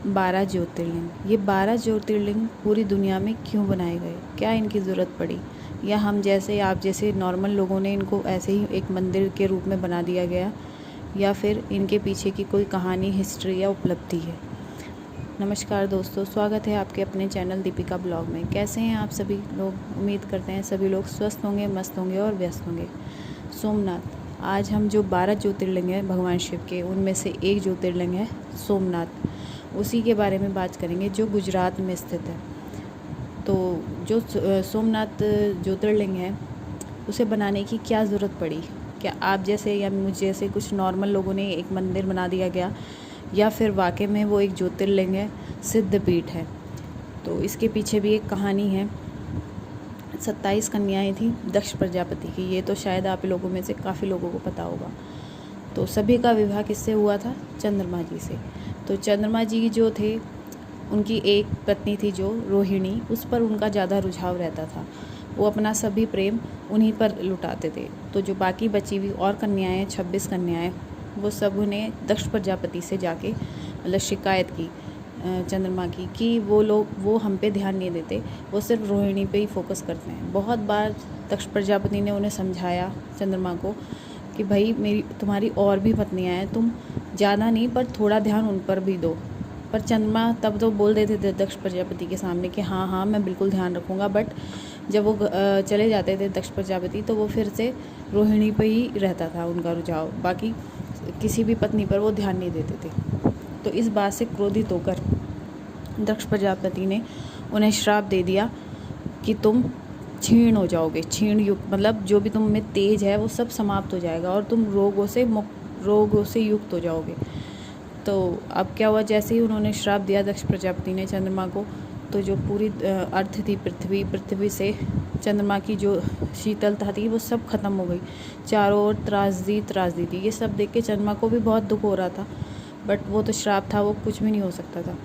12 ज्योतिर्लिंग। ये 12 ज्योतिर्लिंग पूरी दुनिया में क्यों बनाए गए, क्या इनकी ज़रूरत पड़ी, या हम जैसे आप जैसे नॉर्मल लोगों ने इनको ऐसे ही एक मंदिर के रूप में बना दिया गया, या फिर इनके पीछे की कोई कहानी, हिस्ट्री या उपलब्धि है। नमस्कार दोस्तों, स्वागत है आपके अपने चैनल दीपिका ब्लॉग में। कैसे हैं आप सभी लोग? उम्मीद करते हैं सभी लोग स्वस्थ होंगे, मस्त होंगे और व्यस्त होंगे। सोमनाथ, आज हम जो 12 ज्योतिर्लिंग हैं भगवान शिव के, उनमें से एक ज्योतिर्लिंग है सोमनाथ। उसी के बारे में बात करेंगे जो गुजरात में स्थित है। तो जो सोमनाथ ज्योतिर्लिंग है उसे बनाने की क्या ज़रूरत पड़ी? क्या आप जैसे या मुझ जैसे कुछ नॉर्मल लोगों ने एक मंदिर बना दिया गया, या फिर वाकई में वो एक ज्योतिर्लिंग है, सिद्धपीठ है? तो इसके पीछे भी एक कहानी है। 27 कन्याएं थी दक्ष प्रजापति की। ये तो शायद आप लोगों में से काफ़ी लोगों को पता होगा। तो सभी का विवाह किससे हुआ था? चंद्रमा जी से। तो चंद्रमा जी जो थे, उनकी एक पत्नी थी जो रोहिणी, उस पर उनका ज़्यादा रुझाव रहता था। वो अपना सभी प्रेम उन्हीं पर लुटाते थे। तो जो बाकी बची हुई और कन्याएं, 26 कन्याएं, वो सब उन्हें दक्ष प्रजापति से जाके मतलब शिकायत की चंद्रमा की कि वो हम पे ध्यान नहीं देते, वो सिर्फ रोहिणी पे ही फोकस करते हैं। बहुत बार दक्ष प्रजापति ने उन्हें समझाया चंद्रमा को कि भाई तुम्हारी और भी पत्नियां हैं, तुम ज़्यादा नहीं पर थोड़ा ध्यान उन पर भी दो। पर चंद्रमा तब तो बोल देते थे दक्ष प्रजापति के सामने कि हाँ हाँ मैं बिल्कुल ध्यान रखूँगा, बट जब वो चले जाते थे दक्ष प्रजापति तो वो फिर से रोहिणी पे ही रहता था उनका रुझाव, बाकी किसी भी पत्नी पर वो ध्यान नहीं देते थे। तो इस बात से क्रोधित होकर दक्ष प्रजापति ने उन्हें श्राप दे दिया कि तुम क्षीण हो जाओगे। क्षीण युक्त मतलब जो भी तुम में तेज है वो सब समाप्त हो जाएगा और तुम रोगों से युक्त हो जाओगे। तो अब क्या हुआ, जैसे ही उन्होंने श्राप दिया दक्ष प्रजापति ने चंद्रमा को, तो जो पूरी अर्थ थी पृथ्वी से चंद्रमा की जो शीतलता थी वो सब खत्म हो गई। चारों ओर त्रासदी थी। ये सब देख के चंद्रमा को भी बहुत दुख हो रहा था, बट वो तो श्राप था, वो कुछ भी नहीं हो सकता था।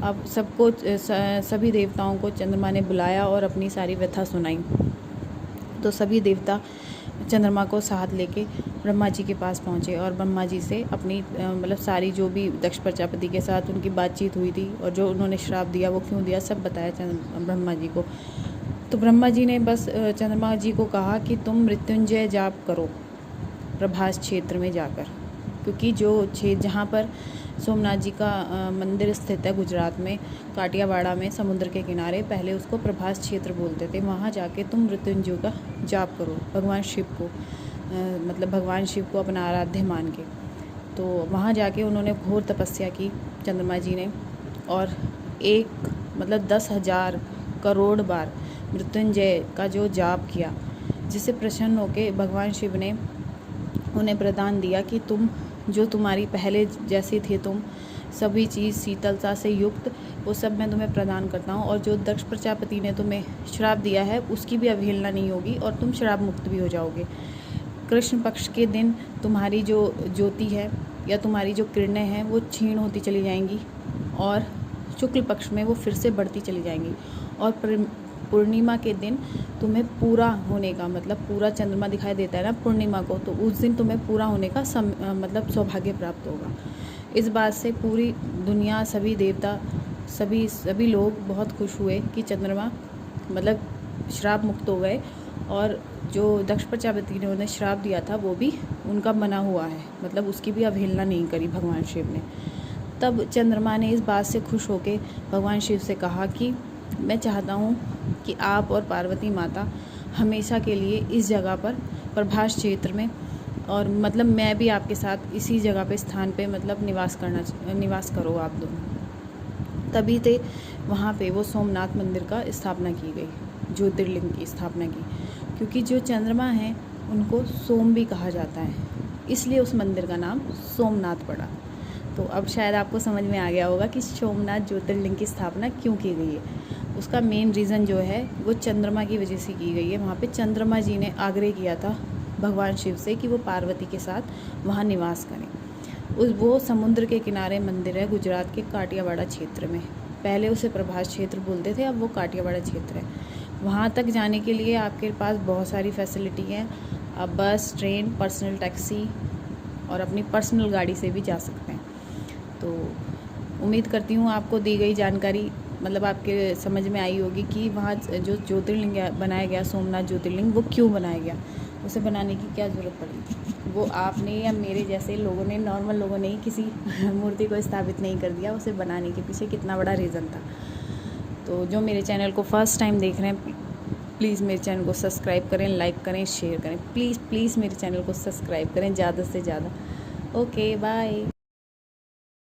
अब सभी देवताओं को चंद्रमा ने बुलाया और अपनी सारी व्यथा सुनाई। तो सभी देवता चंद्रमा को साथ लेके ब्रह्मा जी के पास पहुँचे और ब्रह्मा जी से अपनी मतलब सारी जो भी दक्ष प्रजापति के साथ उनकी बातचीत हुई थी और जो उन्होंने श्राप दिया वो क्यों दिया, सब बताया ब्रह्मा जी को। तो ब्रह्मा जी ने बस चंद्रमा जी को कहा कि तुम मृत्युंजय जाप करो प्रभास क्षेत्र में जाकर, क्योंकि जो जहाँ पर सोमनाथ जी का मंदिर स्थित है गुजरात में, काठियावाड़ा में, समुद्र के किनारे, पहले उसको प्रभास क्षेत्र बोलते थे। वहाँ जाके तुम मृत्युंजय का जाप करो भगवान शिव को, मतलब भगवान शिव को अपना आराध्य मान के। तो वहाँ जाके उन्होंने घोर तपस्या की चंद्रमा जी ने, और 10,000 करोड़ बार मृत्युंजय का जो जाप किया, जिससे प्रसन्न होकर भगवान शिव ने उन्हें प्रदान दिया कि तुम जो तुम्हारी पहले जैसी थी, तुम सभी चीज़ शीतलता से युक्त, वो सब मैं तुम्हें प्रदान करता हूँ। और जो दक्ष प्रजापति ने तुम्हें श्राप दिया है उसकी भी अवहेलना नहीं होगी और तुम श्राप मुक्त भी हो जाओगे। कृष्ण पक्ष के दिन तुम्हारी जो ज्योति है या तुम्हारी जो किरणें हैं वो क्षीण होती चली जाएंगी, और शुक्ल पक्ष में वो फिर से बढ़ती चली जाएंगी, और पूर्णिमा के दिन तुम्हें पूरा होने का, मतलब पूरा चंद्रमा दिखाई देता है ना पूर्णिमा को, तो उस दिन तुम्हें पूरा होने का सौभाग्य प्राप्त होगा। इस बात से पूरी दुनिया, सभी देवता, सभी लोग बहुत खुश हुए कि चंद्रमा श्राप मुक्त हो गए, और जो दक्ष प्रजापति ने उन्हें श्राप दिया था वो भी उनका बना हुआ है, उसकी भी अवहेलना नहीं करी भगवान शिव ने। तब चंद्रमा ने इस बात से खुश होकर भगवान शिव से कहा कि मैं चाहता हूँ कि आप और पार्वती माता हमेशा के लिए इस जगह पर प्रभास क्षेत्र में, और मैं भी आपके साथ इसी जगह पे स्थान पे निवास करो आप दोनों। तभी से वहाँ पे वो सोमनाथ मंदिर का स्थापना की गई, ज्योतिर्लिंग की स्थापना की, क्योंकि जो चंद्रमा है उनको सोम भी कहा जाता है, इसलिए उस मंदिर का नाम सोमनाथ पड़ा। तो अब शायद आपको समझ में आ गया होगा कि सोमनाथ ज्योतिर्लिंग की स्थापना क्यों की गई है। उसका मेन रीज़न जो है वो चंद्रमा की वजह से की गई है। वहाँ पे चंद्रमा जी ने आग्रह किया था भगवान शिव से कि वो पार्वती के साथ वहाँ निवास करें। वो समुद्र के किनारे मंदिर है गुजरात के काठियावाड़ा क्षेत्र में। पहले उसे प्रभास क्षेत्र बोलते थे, अब वो काठियावाड़ा क्षेत्र है। वहाँ तक जाने के लिए आपके पास बहुत सारी फैसिलिटी हैं। आप बस, ट्रेन, पर्सनल टैक्सी और अपनी पर्सनल गाड़ी से भी जा सकते हैं। तो उम्मीद करती हूँ आपको दी गई जानकारी मतलब आपके समझ में आई होगी कि वहाँ जो ज्योतिर्लिंग बनाया गया, सोमनाथ ज्योतिर्लिंग, वो क्यों बनाया गया, उसे बनाने की क्या ज़रूरत पड़ी। वो आपने या मेरे जैसे लोगों ने, नॉर्मल लोगों ने ही किसी मूर्ति को स्थापित नहीं कर दिया, उसे बनाने के पीछे कितना बड़ा रीज़न था। तो जो मेरे चैनल को फर्स्ट टाइम देख रहे हैं, प्लीज़ मेरे चैनल को सब्सक्राइब करें, लाइक करें, शेयर करें। प्लीज़ प्लीज़ मेरे चैनल को सब्सक्राइब करें ज़्यादा से ज़्यादा। Okay bye.